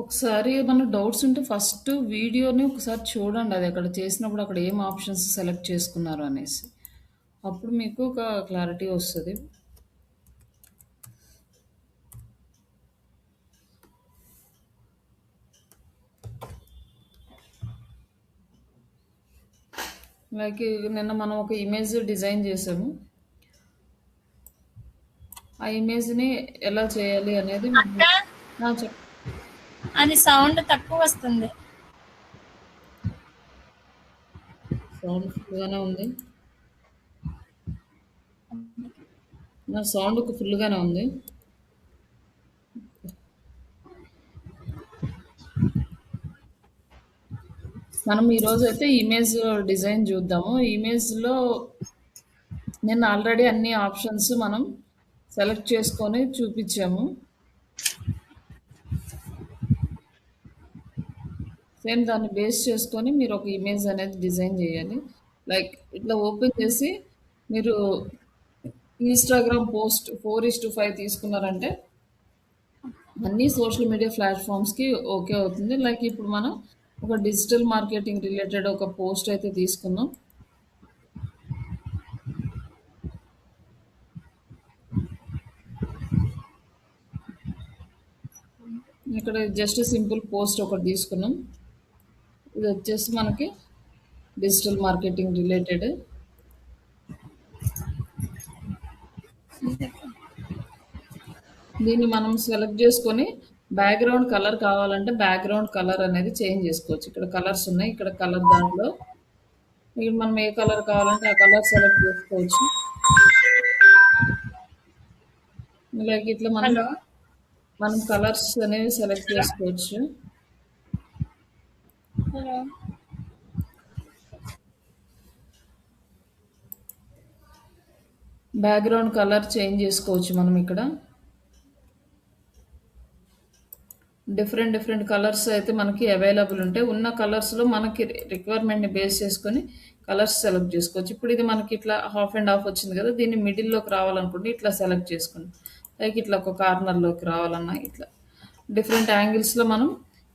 ఒకసారి ఏమన్నా డౌట్స్ ఉంటే ఫస్ట్ వీడియోని ఒకసారి చూడండి. అది అక్కడ చేసినప్పుడు అక్కడ ఏం ఆప్షన్స్ సెలెక్ట్ చేసుకున్నారు అనేసి. అప్పుడు మీకు ఒక క్లారిటీ వస్తది. లైక్ నిన్న మనం ఒక ఇమేజ్ డిజైన్ చేసాము. ఆ ఇమేజ్‌ని ఎలా చేయాలి అనేది అక్క చెప్ అది సౌండ్ తక్కువ వస్తుంది. సౌండ్ ఫుల్‌గానే ఉంది. నా సౌండ్ ఫుల్‌గానే ఉంది. మనం ఈరోజు అయితే ఇమేజ్ డిజైన్ చూద్దాము. ఇమేజ్‌లో నేను ఆల్రెడీ అన్ని ఆప్షన్స్ మనం సెలెక్ట్ చేసుకొని చూపించాము. సేమ్ దాన్ని బేస్ చేసుకొని మీరు ఒక ఇమేజ్ అనేది డిజైన్ చేయాలి. లైక్ ఇట్లా ఓపెన్ చేసి మీరు ఇన్‌స్టాగ్రామ్ పోస్ట్ 4:5 తీసుకున్నారంటే అన్ని సోషల్ మీడియా ప్లాట్‌ఫామ్స్‌కి ఓకే అవుతుంది. లైక్ ఇప్పుడు మనం ఒక డిజిటల్ మార్కెటింగ్ రిలేటెడ్ ఒక పోస్ట్ అయితే తీసుకున్నాం. ఇక్కడ జస్ట్ సింపుల్ పోస్ట్ ఒకటి తీసుకున్నాం. ఇది వచ్చేసి మనకి డిజిటల్ మార్కెటింగ్ రిలేటెడ్. దీన్ని మనం సెలెక్ట్ చేసుకొని బ్యాక్‌గ్రౌండ్ కలర్ కావాలంటే బ్యాక్‌గ్రౌండ్ కలర్ అనేది చేంజ్ చేసుకోవచ్చు. ఇక్కడ కలర్స్ ఉన్నాయి. ఇక్కడ కలర్ దాంట్లో ఇక్కడ మనం ఏ కలర్ కావాలంటే ఆ కలర్ సెలెక్ట్ చేసుకోవచ్చు. లైక్ ఇట్లా హలో మనం కలర్స్ అనేవి సెలెక్ట్ చేసుకోవచ్చు. హలో బ్యాక్‌గ్రౌండ్ కలర్ చేంజ్ చేసుకోవచ్చు మనం ఇక్కడ. డిఫరెంట్ కలర్స్ అయితే మనకి అవైలబుల్ ఉంటాయి. ఉన్న కలర్స్‌లో మనకి రిక్వైర్మెంట్‌ని బేస్ చేసుకొని కలర్స్ సెలెక్ట్ చేసుకోవచ్చు. ఇప్పుడు ఇది మనకి ఇట్లా హాఫ్ అండ్ హాఫ్ వచ్చింది కదా! దీన్ని మిడిల్‌లోకి రావాలనుకుంటే ఇట్లా సెలెక్ట్ చేసుకోండి. లైక్ ఇట్లా ఒక కార్నర్‌లోకి రావాలన్నా ఇట్లా. డిఫరెంట్ యాంగిల్స్‌లో మనం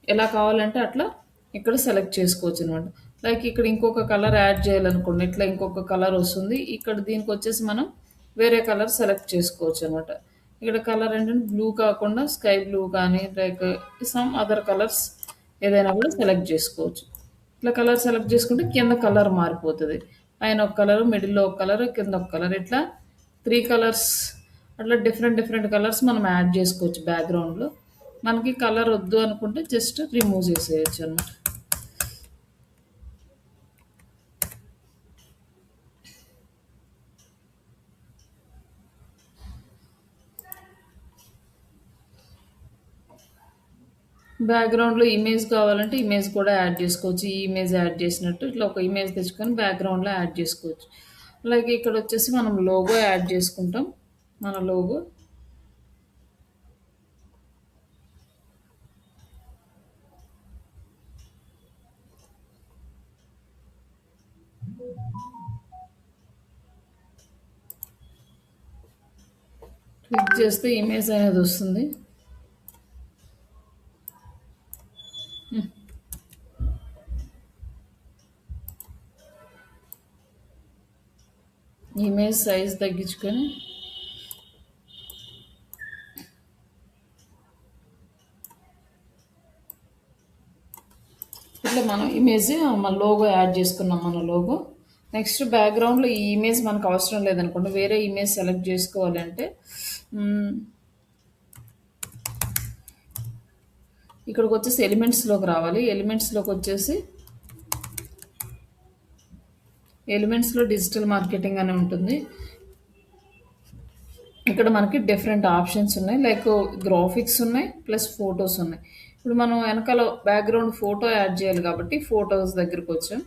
ఎలా కావాలంటే అట్లా ఇక్కడ సెలెక్ట్ చేసుకోవచ్చనమాట. లైక్ ఇక్కడ ఇంకొక కలర్ యాడ్ చేయాలనుకోండి. ఇట్లా ఇంకొక కలర్ వస్తుంది. ఇక్కడ దీనికొచ్చేసి మనం వేరే కలర్ సెలెక్ట్ చేసుకోవచ్చనమాట. ఇక్కడ కలర్ ఏంటంటే బ్లూ కాకుండా స్కై బ్లూ కానీ లైక్ సమ్ అదర్ కలర్స్ ఏదైనా కూడా సెలెక్ట్ చేసుకోవచ్చు. ఇట్లా కలర్ సెలెక్ట్ చేసుకుంటే కింద కలర్ మారిపోతుంది. పైన ఒక కలర్, మిడిల్‌లో ఒక కలర్, కింద ఒక కలర్ ఇట్లా 3 కలర్స్ అట్లా డిఫరెంట్ కలర్స్ మనం యాడ్ చేసుకోవచ్చు బ్యాక్‌గ్రౌండ్‌లో. మనకి కలర్ వద్దు అనుకుంటే జస్ట్ రిమూవ్ చేసేయొచ్చు అనమాట. బ్యాక్‌గ్రౌండ్‌లో ఇమేజ్ కావాలంటే ఇమేజ్ కూడా యాడ్ చేసుకోవచ్చు. ఈ ఇమేజ్ యాడ్ చేసినట్టు ఇట్లా ఒక ఇమేజ్ తెచ్చుకొని బ్యాక్‌గ్రౌండ్‌లో యాడ్ చేసుకోవచ్చు. అలాగే ఇక్కడ వచ్చేసి మనం లోగో యాడ్ చేసుకుంటాం. మన లోగో క్లిక్ చేస్తే ఇమేజ్ అనేది వస్తుంది. ఇమేజ్ సైజ్ తగ్గించుకొని ఇట్లా మనం ఇమేజ్ మన లోగో యాడ్ చేసుకున్నాం మన లోగో. నెక్స్ట్ బ్యాక్‌గ్రౌండ్‌లో ఈ ఇమేజ్ మనకు అవసరం లేదనుకోండి వేరే ఇమేజ్ సెలెక్ట్ చేసుకోవాలంటే మ్, ఇక్కడికి వచ్చేసి ఎలిమెంట్స్లోకి రావాలి. ఎలిమెంట్స్లోకి వచ్చేసి ఎలిమెంట్స్లో డిజిటల్ మార్కెటింగ్ అని ఉంటుంది. ఇక్కడ మనకి డిఫరెంట్ ఆప్షన్స్ ఉన్నాయి. లైక్ గ్రాఫిక్స్ ఉన్నాయి ప్లస్ ఫొటోస్ ఉన్నాయి. ఇప్పుడు మనం వెనకాల బ్యాక్‌గ్రౌండ్ ఫోటో యాడ్ చేయాలి కాబట్టి ఫొటోస్ దగ్గరికి వచ్చాం.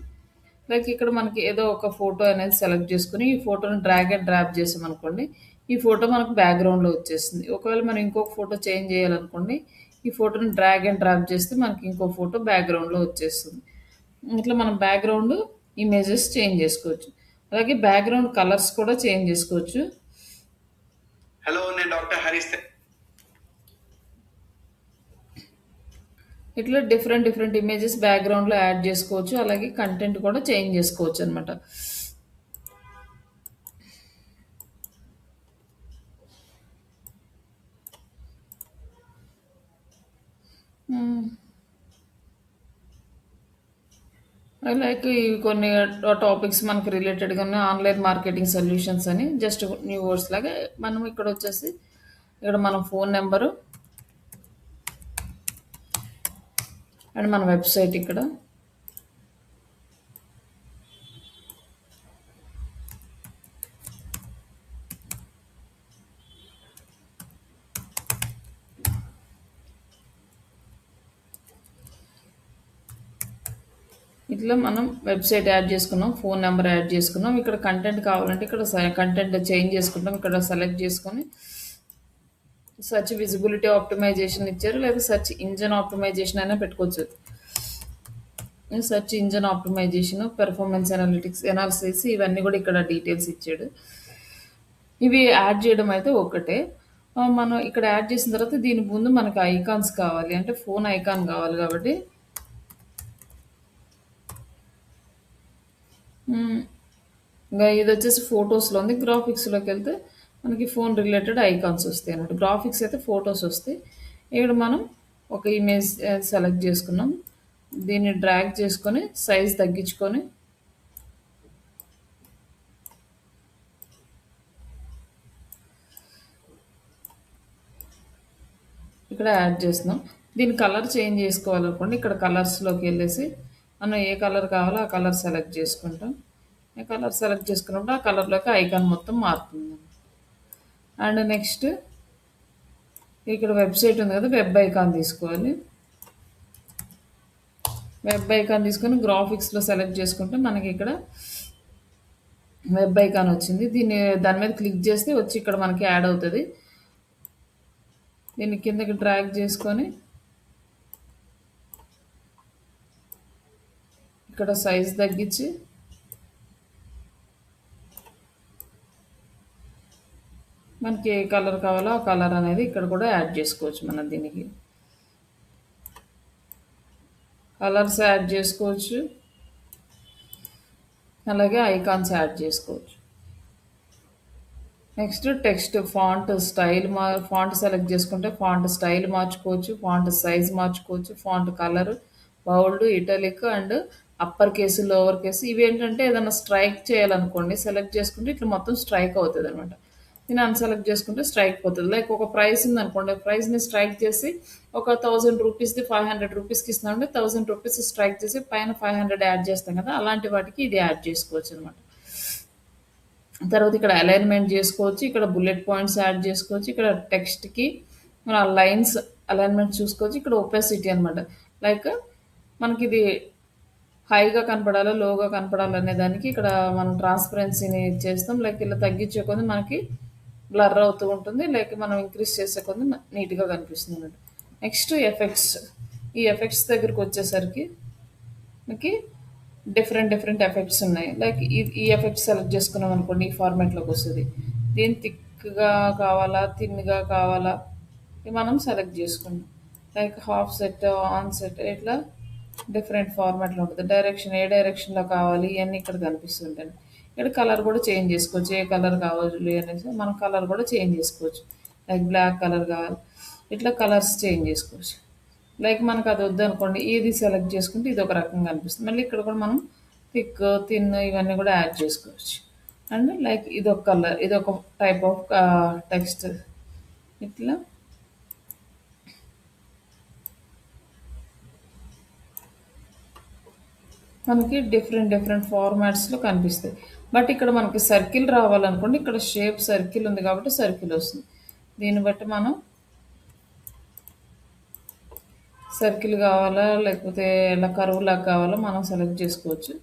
లైక్ ఇక్కడ మనకి ఏదో ఒక ఫోటో అనేది సెలెక్ట్ చేసుకొని ఈ ఫోటోని డ్రాగ్ అండ్ డ్రాప్ చేసామనుకోండి ఈ ఫోటో మనకు బ్యాక్‌గ్రౌండ్‌లో వచ్చేస్తుంది. ఒకవేళ మనం ఇంకొక ఫోటో చేంజ్ చేయాలనుకోండి ఈ ఫోటోని డ్రాగ్ అండ్ డ్రాప్ చేస్తే మనకి ఇంకో ఫోటో బ్యాక్‌గ్రౌండ్‌లో వచ్చేస్తుంది. ఇట్లా మనం బ్యాక్‌గ్రౌండ్ ఇమేజెస్ చేంజ్ చేసుకోవచ్చు. అలాగే బ్యాక్‌గ్రౌండ్ కలర్స్ కూడా చేంజ్ చేసుకోవచ్చు. హలో నేను డాక్టర్ హరీష్ ఇట్లా డిఫరెంట్ డిఫరెంట్ ఇమేజెస్ బ్యాక్గ్రౌండ్లో యాడ్ చేసుకోవచ్చు, అలాగే కంటెంట్ కూడా చేంజ్ చేసుకోవచ్చు అనమాట. లైక్ ఇవి కొన్ని టాపిక్స్ మనకు రిలేటెడ్గా ఉన్న ఆన్లైన్ మార్కెటింగ్ సొల్యూషన్స్ అని జస్ట్ న్యూ వర్డ్స్ లాగా మనం ఇక్కడ వచ్చేసి ఇక్కడ మన ఫోన్ నెంబరు అండ్ మన వెబ్సైట్ ఇక్కడ ఇట్లా మనం వెబ్సైట్ యాడ్ చేసుకున్నాం, ఫోన్ నెంబర్ యాడ్ చేసుకున్నాం. ఇక్కడ కంటెంట్ కావాలంటే ఇక్కడ కంటెంట్ చేంజ్ చేసుకుంటాం, ఇక్కడ సెలెక్ట్ చేసుకొని సెర్చ్ విజిబిలిటీ ఆప్టిమైజేషన్ ఇచ్చారు, లేదా సెర్చ్ ఇంజన్ ఆప్టిమైజేషన్ అయినా పెట్టుకోవచ్చు. Search engine optimization, performance analytics analysis ఇవన్నీ కూడా ఇక్కడ డీటెయిల్స్ ఇచ్చాడు. ఇవి యాడ్ చేయడం అయితే ఒకటే. మనం ఇక్కడ యాడ్ చేసిన తర్వాత దీని ముందు మనకు ఐకాన్స్ కావాలి, అంటే ఫోన్ ఐకాన్ కావాలి కాబట్టి ఇంకా ఇది వచ్చేసి ఫొటోస్లో ఉంది. గ్రాఫిక్స్లోకి వెళ్తే మనకి ఫోన్ రిలేటెడ్ ఐకాన్స్ వస్తాయి అన్నట్టు. గ్రాఫిక్స్ అయితే ఫొటోస్ వస్తాయి. ఇక్కడ మనం ఒక ఇమేజ్ సెలెక్ట్ చేసుకున్నాం, దీన్ని డ్రాగ్ చేసుకొని సైజ్ తగ్గించుకొని ఇక్కడ యాడ్ చేస్తున్నాం. దీని కలర్ చేంజ్ చేసుకోవాలనుకోండి, ఇక్కడ కలర్స్లోకి వెళ్ళేసి మనం ఏ కలర్ కావాలో ఆ కలర్ సెలెక్ట్ చేసుకుంటాం. ఏ కలర్ సెలెక్ట్ చేసుకున్నప్పుడు ఆ కలర్లోకి ఐకాన్ మొత్తం మారుతుంది. అండ్ నెక్స్ట్ ఇక్కడ వెబ్సైట్ ఉంది కదా, వెబ్ ఐకాన్ తీసుకోవాలి. వెబ్ ఐకాన్ తీసుకొని గ్రాఫిక్స్లో సెలెక్ట్ చేసుకుంటే మనకి ఇక్కడ వెబ్ ఐకాన్ వచ్చింది. దాని మీద క్లిక్ చేస్తే వచ్చి ఇక్కడ మనకి యాడ్ అవుతుంది. దీన్ని కిందకి డ్రాగ్ చేసుకొని ఇక్కడ సైజ్ తగ్గించి మనకి ఏ కలర్ కావాలో ఆ కలర్ అనేది ఇక్కడ కూడా యాడ్ చేసుకోవచ్చు. మనం దీనికి కలర్స్ యాడ్ చేసుకోవచ్చు, అలాగే ఐకాన్స్ యాడ్ చేసుకోవచ్చు. Next text font style font select చేసుకుంటే ఫాంట్ స్టైల్ మార్చుకోవచ్చు, ఫాంట్ సైజ్ మార్చుకోవచ్చు, font colour bowled, italic and upper case, lower case. ఇవి ఏంటంటే ఏదైనా స్ట్రైక్ చేయాలనుకోండి, సెలెక్ట్ చేసుకుంటే ఇట్లా మొత్తం స్ట్రైక్ అవుతుంది అనమాట. దీన్ని అన్సెలెక్ట్ చేసుకుంటే స్ట్రైక్ పోతుంది. లైక్ ఒక ప్రైస్ ఉందనుకోండి, ప్రైస్ని స్ట్రైక్ చేసి ఒక 1000 రూపీస్ది 500 రూపీస్కి ఇస్తున్నామంటే 1000 రూపీస్ స్ట్రైక్ చేసి పైన 500 యాడ్ చేస్తాం కదా, అలాంటి వాటికి ఇది యాడ్ చేసుకోవచ్చు అనమాట. తర్వాత ఇక్కడ అలైన్మెంట్ చేసుకోవచ్చు, ఇక్కడ బుల్లెట్ పాయింట్స్ యాడ్ చేసుకోవచ్చు, ఇక్కడ టెక్స్ట్కి మన లైన్స్ అలైన్మెంట్ చూసుకోవచ్చు. ఇక్కడ ఒపెసిటీ అనమాట, లైక్ మనకి ఇది హైగా కనపడాలా లోగా కనపడాలి అనే దానికి ఇక్కడ మనం ట్రాన్స్పరెన్సీని చేస్తాం. లైక్ ఇలా తగ్గించే కొద్ది మనకి బ్లర్ అవుతూ ఉంటుంది, లైక్ మనం ఇంక్రీజ్ చేసే కొద్ది నీట్గా కనిపిస్తుంది అన్నట్టు. Next effects. ఈ ఎఫెక్ట్స్ దగ్గరికి వచ్చేసరికి మనకి డిఫరెంట్ డిఫరెంట్ ఎఫెక్ట్స్ ఉన్నాయి. లైక్ ఈ ఎఫెక్ట్స్ సెలెక్ట్ చేసుకున్నాం అనుకోండి, ఈ ఫార్మాట్లోకి వస్తుంది. దీన్ని థిక్గా కావాలా థిన్గా కావాలా ఇది మనం సెలెక్ట్ చేసుకున్నాం. Like half set, on set, ఇట్లా డిఫరెంట్ ఫార్మాట్లో ఉంటుంది. డైరెక్షన్ ఏ డైరెక్షన్లో కావాలి ఇవన్నీ ఇక్కడ కనిపిస్తుంటాయి. ఇక్కడ కలర్ కూడా చేంజ్ చేసుకోవచ్చు, ఏ కలర్ కావాలి అనేసి మనం కలర్ కూడా చేంజ్ చేసుకోవచ్చు. లైక్ బ్లాక్ కలర్ కావాలి, ఇట్లా కలర్స్ చేంజ్ చేసుకోవచ్చు. లైక్ మనకు అది వద్దనుకోండి, ఇది సెలెక్ట్ చేసుకుంటే ఇది ఒక రకంగా అనిపిస్తుంది. మళ్ళీ ఇక్కడ కూడా మనం థిక్ థిన్ ఇవన్నీ కూడా యాడ్ చేసుకోవచ్చు. అండ్ లైక్ ఇదొక కలర్, ఇదొక టైప్ ఆఫ్ టెక్స్ట్. ఇట్లా మనకి డిఫరెంట్ డిఫరెంట్ ఫార్మాట్స్లో కనిపిస్తాయి. బట్ ఇక్కడ మనకి సర్కిల్ రావాలనుకోండి, ఇక్కడ షేప్ సర్కిల్ ఉంది కాబట్టి సర్కిల్ వస్తుంది. దీన్ని బట్టి మనం సర్కిల్ కావాలా లేకపోతే ఇలా కర్వ్ లాగా కావాలో మనం సెలెక్ట్ చేసుకోవచ్చు.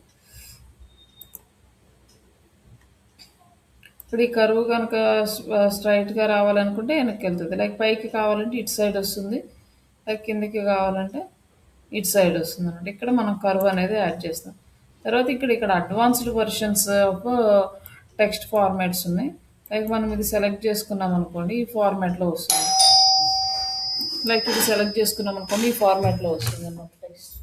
ఇప్పుడు ఈ కర్వ్ కనుక స్ట్రైట్గా రావాలనుకుంటే వెనక్కి వెళ్తుంది. లైక్ పైకి కావాలంటే ఇటు సైడ్ వస్తుంది, లైక్ కిందకి కావాలంటే ఇటు సైడ్ వస్తుంది అన్నమాట. ఇక్కడ మనం కర్వ్ అనేది యాడ్ చేస్తాం. తర్వాత ఇక్కడ advanced versions of text formats ఉన్నాయి. లైక్ మనం ఇది సెలెక్ట్ చేసుకున్నాం అనుకోండి, ఈ ఫార్మాట్లో వస్తుంది. లైక్ ఇది సెలెక్ట్ చేసుకున్నాం అనుకోండి, ఈ ఫార్మాట్లో వస్తుంది అన్నమాట టెక్స్ట్.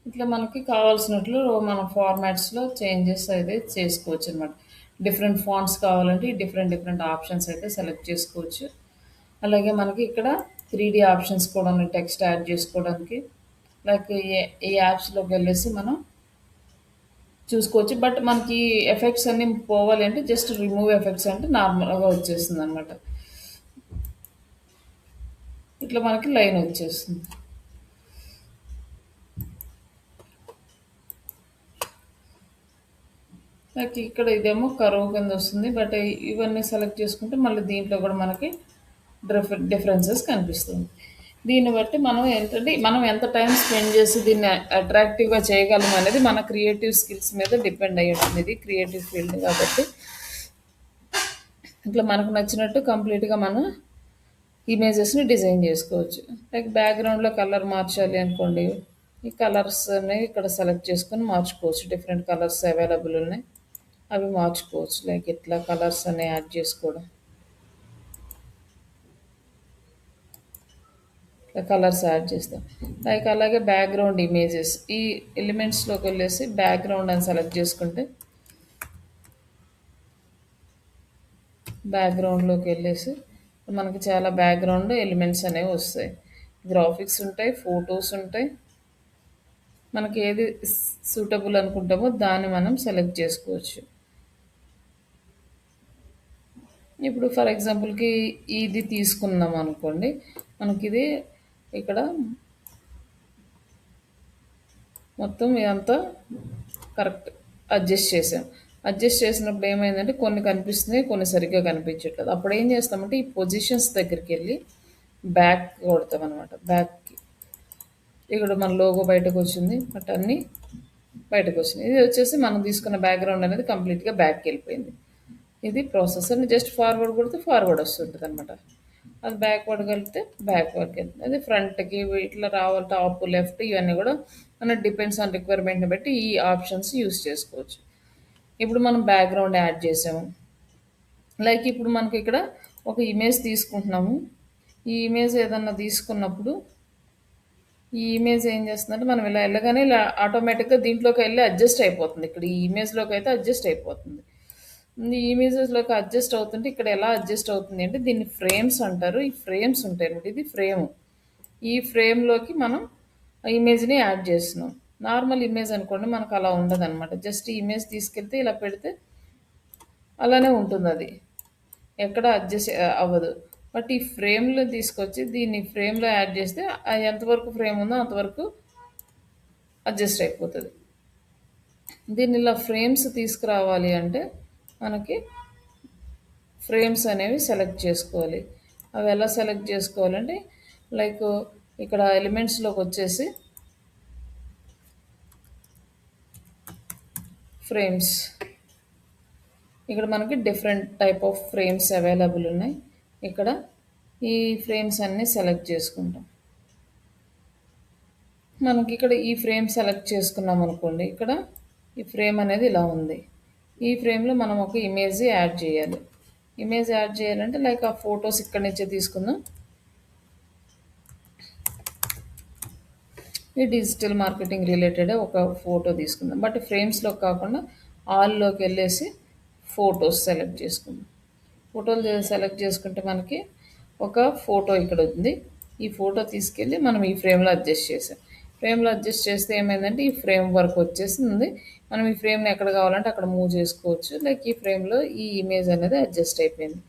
ఇట్లా మనకి కావాల్సినట్లు మన ఫార్మాట్స్లో చేంజెస్ అయితే చేసుకోవచ్చు అనమాట. డిఫరెంట్ ఫాంట్స్ కావాలంటే డిఫరెంట్ డిఫరెంట్ ఆప్షన్స్ అయితే సెలెక్ట్ చేసుకోవచ్చు. అలాగే మనకి ఇక్కడ 3D ఆప్షన్స్ కూడా ఉన్నాయి టెక్స్ట్ యాడ్ చేసుకోవడానికి. లైక్ ఈ యాప్స్లోకి వెళ్ళేసి మనం చూసుకోవచ్చు. బట్ మనకి ఎఫెక్ట్స్ అన్ని పోవాలి అంటే జస్ట్ రిమూవ్ ఎఫెక్ట్స్ అంటే నార్మల్గా వచ్చేస్తుంది అనమాట. ఇట్లా మనకి లైన్ వచ్చేస్తుంది. లైక్ ఇక్కడ ఇదేమో కరువు కింద వస్తుంది. బట్ ఇవన్నీ సెలెక్ట్ చేసుకుంటే మళ్ళీ దీంట్లో కూడా మనకి డిఫరెన్సెస్ కనిపిస్తుంది. దీన్ని బట్టి మనం ఏంటంటే మనం ఎంత టైం స్పెండ్ చేసి దీన్ని అట్రాక్టివ్గా చేయగలం అనేది మన క్రియేటివ్ స్కిల్స్ మీద డిపెండ్ అయ్యి ఉంటుంది. ఇది క్రియేటివ్ ఫీల్డ్ కాబట్టి ఇట్లా మనకు నచ్చినట్టు కంప్లీట్గా మనం ఇమేజెస్ని డిజైన్ చేసుకోవచ్చు. లైక్ బ్యాక్గ్రౌండ్లో కలర్ మార్చాలి అనుకోండి, ఈ కలర్స్ అనేవి ఇక్కడ సెలెక్ట్ చేసుకొని మార్చుకోవచ్చు. డిఫరెంట్ కలర్స్ అవైలబుల్ ఉన్నాయి, అవి మార్చుకోవచ్చు. లైక్ ఇట్లా కలర్స్ అనే యాడ్ చేసుకోవడం, ఇట్లా కలర్స్ యాడ్ చేస్తాం. లైక్ అలాగే బ్యాక్గ్రౌండ్ ఇమేజెస్, ఈ ఎలిమెంట్స్లోకి వెళ్ళేసి బ్యాక్గ్రౌండ్ అని సెలెక్ట్ చేసుకుంటే బ్యాక్గ్రౌండ్లోకి వెళ్ళేసి మనకి చాలా బ్యాక్గ్రౌండ్ ఎలిమెంట్స్ అనేవి వస్తాయి. గ్రాఫిక్స్ ఉంటాయి, ఫొటోస్ ఉంటాయి. మనకి ఏది సూటబుల్ అనుకుంటామో దాన్ని మనం సెలెక్ట్ చేసుకోవచ్చు. ఇప్పుడు ఫర్ ఎగ్జాంపుల్కి ఇది తీసుకున్నాం అనుకోండి, మనకి ఇది ఇక్కడ మొత్తం ఇదంతా కరెక్ట్ అడ్జస్ట్ చేసాం. అడ్జస్ట్ చేసినప్పుడు ఏమైందంటే కొన్ని కనిపిస్తున్నాయి, కొన్ని సరిగ్గా కనిపించట్లేదు. అప్పుడు ఏం చేస్తామంటే ఈ పొజిషన్స్ దగ్గరికి వెళ్ళి బ్యాక్ కొడతాం అనమాట. బ్యాక్కి ఇక్కడ మన లోగో బయటకు వచ్చింది, బట్ అన్నీ బయటకు వచ్చింది. ఇది వచ్చేసి మనం తీసుకున్న బ్యాక్గ్రౌండ్ అనేది కంప్లీట్గా బ్యాక్కి వెళ్ళిపోయింది. ఇది ప్రాసెస్ అని జస్ట్ ఫార్వర్డ్ కొడితే ఫార్వర్డ్ వస్తుంటుంది అనమాట. అది బ్యాక్వర్డ్ కలిపితే బ్యాక్వర్డ్కి వెళ్తుంది. అది ఫ్రంట్కి ఇట్లా రావాలి, టాప్ లెఫ్ట్ ఇవన్నీ కూడా మన డిపెండ్స్ ఆన్ రిక్వైర్మెంట్ని బట్టి ఈ ఆప్షన్స్ యూస్ చేసుకోవచ్చు. ఇప్పుడు మనం బ్యాక్గ్రౌండ్ యాడ్ చేసాము. లైక్ ఇప్పుడు మనకి ఇక్కడ ఒక ఇమేజ్ తీసుకుంటున్నాము. ఈ ఇమేజ్ ఏదన్నా తీసుకున్నప్పుడు ఈ ఇమేజ్ ఏం చేస్తుందంటే మనం ఇలా వెళ్ళగానే ఇలా ఆటోమేటిక్గా దీంట్లోకి వెళ్ళి అడ్జస్ట్ అయిపోతుంది. ఇక్కడ ఈ ఇమేజ్లోకి అయితే అడ్జస్ట్ అయిపోతుంది. ఈ ఇమేజెస్లోకి అడ్జస్ట్ అవుతుంటే ఇక్కడ ఎలా అడ్జస్ట్ అవుతుంది అంటే దీన్ని ఫ్రేమ్స్ అంటారు. ఈ ఫ్రేమ్స్ ఉంటాయి అనమాట. ఇది ఫ్రేమ్. ఈ ఫ్రేమ్లోకి మనం ఆ ఇమేజ్ని యాడ్ చేస్తున్నాం. నార్మల్ ఇమేజ్ అనుకోండి మనకు అలా ఉండదు అనమాట. జస్ట్ ఈ ఇమేజ్ తీసుకెళ్తే ఇలా పెడితే అలానే ఉంటుంది, అది ఎక్కడ అడ్జస్ట్ అవ్వదు. బట్ ఈ ఫ్రేమ్లో తీసుకొచ్చి దీన్ని ఫ్రేమ్లో యాడ్ చేస్తే అది ఎంతవరకు ఫ్రేమ్ ఉందో అంతవరకు అడ్జస్ట్ అయిపోతుంది. దీన్ని ఇలా ఫ్రేమ్స్ తీసుకురావాలి అంటే మనకి ఫ్రేమ్స్ అనేవి సెలెక్ట్ చేసుకోవాలి. అవి ఎలా సెలెక్ట్ చేసుకోవాలంటే లైక్ ఇక్కడ ఎలిమెంట్స్లోకి వచ్చేసి ఫ్రేమ్స్, ఇక్కడ మనకి different type of frames available ఉన్నాయి. ఇక్కడ ఈ ఫ్రేమ్స్ అన్నీ సెలెక్ట్ చేసుకుంటాం. మనకి ఇక్కడ ఈ ఫ్రేమ్ సెలెక్ట్ చేసుకున్నాం అనుకోండి, ఇక్కడ ఈ ఫ్రేమ్ అనేది ఇలా ఉంది. ఈ ఫ్రేమ్లో మనం ఒక ఇమేజ్ యాడ్ చేయాలి. ఇమేజ్ యాడ్ చేయాలంటే లైక్ ఆ ఫొటోస్ ఇక్కడి నుంచే తీసుకుందాం. ఈ డిజిటల్ మార్కెటింగ్ రిలేటెడ్ ఒక ఫోటో తీసుకుందాం. బట్ ఫ్రేమ్స్లో కాకుండా ఆల్లోకి వెళ్ళేసి ఫొటోస్ సెలెక్ట్ చేసుకుందాం. ఫోటోలు సెలెక్ట్ చేసుకుంటే మనకి ఒక ఫోటో ఇక్కడ ఉంది. ఈ ఫోటో తీసుకెళ్ళి మనం ఈ ఫ్రేమ్లో అడ్జస్ట్ చేసాం. ఫ్రేమ్లో అడ్జస్ట్ చేస్తే ఏమైందంటే ఈ ఫ్రేమ్ వర్క్ వచ్చేసింది. మనం ఈ ఫ్రేమ్ని ఎక్కడ కావాలంటే అక్కడ మూవ్ చేసుకోవచ్చు. లైక్ ఈ ఫ్రేమ్లో ఈ ఇమేజ్ అనేది అడ్జస్ట్ అయిపోయింది.